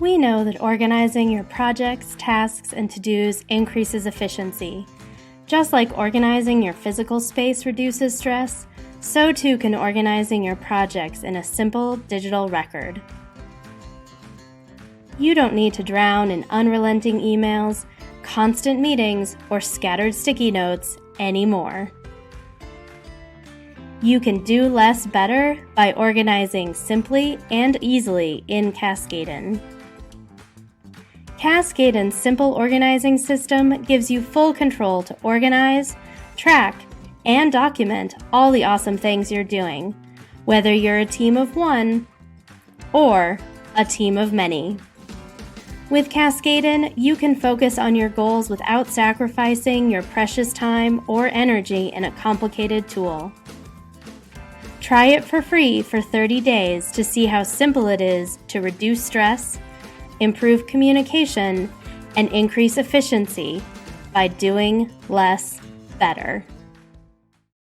We know that organizing your projects, tasks, and to-dos increases efficiency. Just like organizing your physical space reduces stress, so too can organizing your projects in a simple digital record. You don't need to drown in unrelenting emails, constant meetings, or scattered sticky notes anymore. You can do less better by organizing simply and easily in Cascadin. Cascadin's simple organizing system gives you full control to organize, track, and document all the awesome things you're doing, whether you're a team of one or a team of many. With Cascadin, you can focus on your goals without sacrificing your precious time or energy in a complicated tool. Try it for free for 30 days to see how simple it is to reduce stress, improve communication, and increase efficiency by doing less better.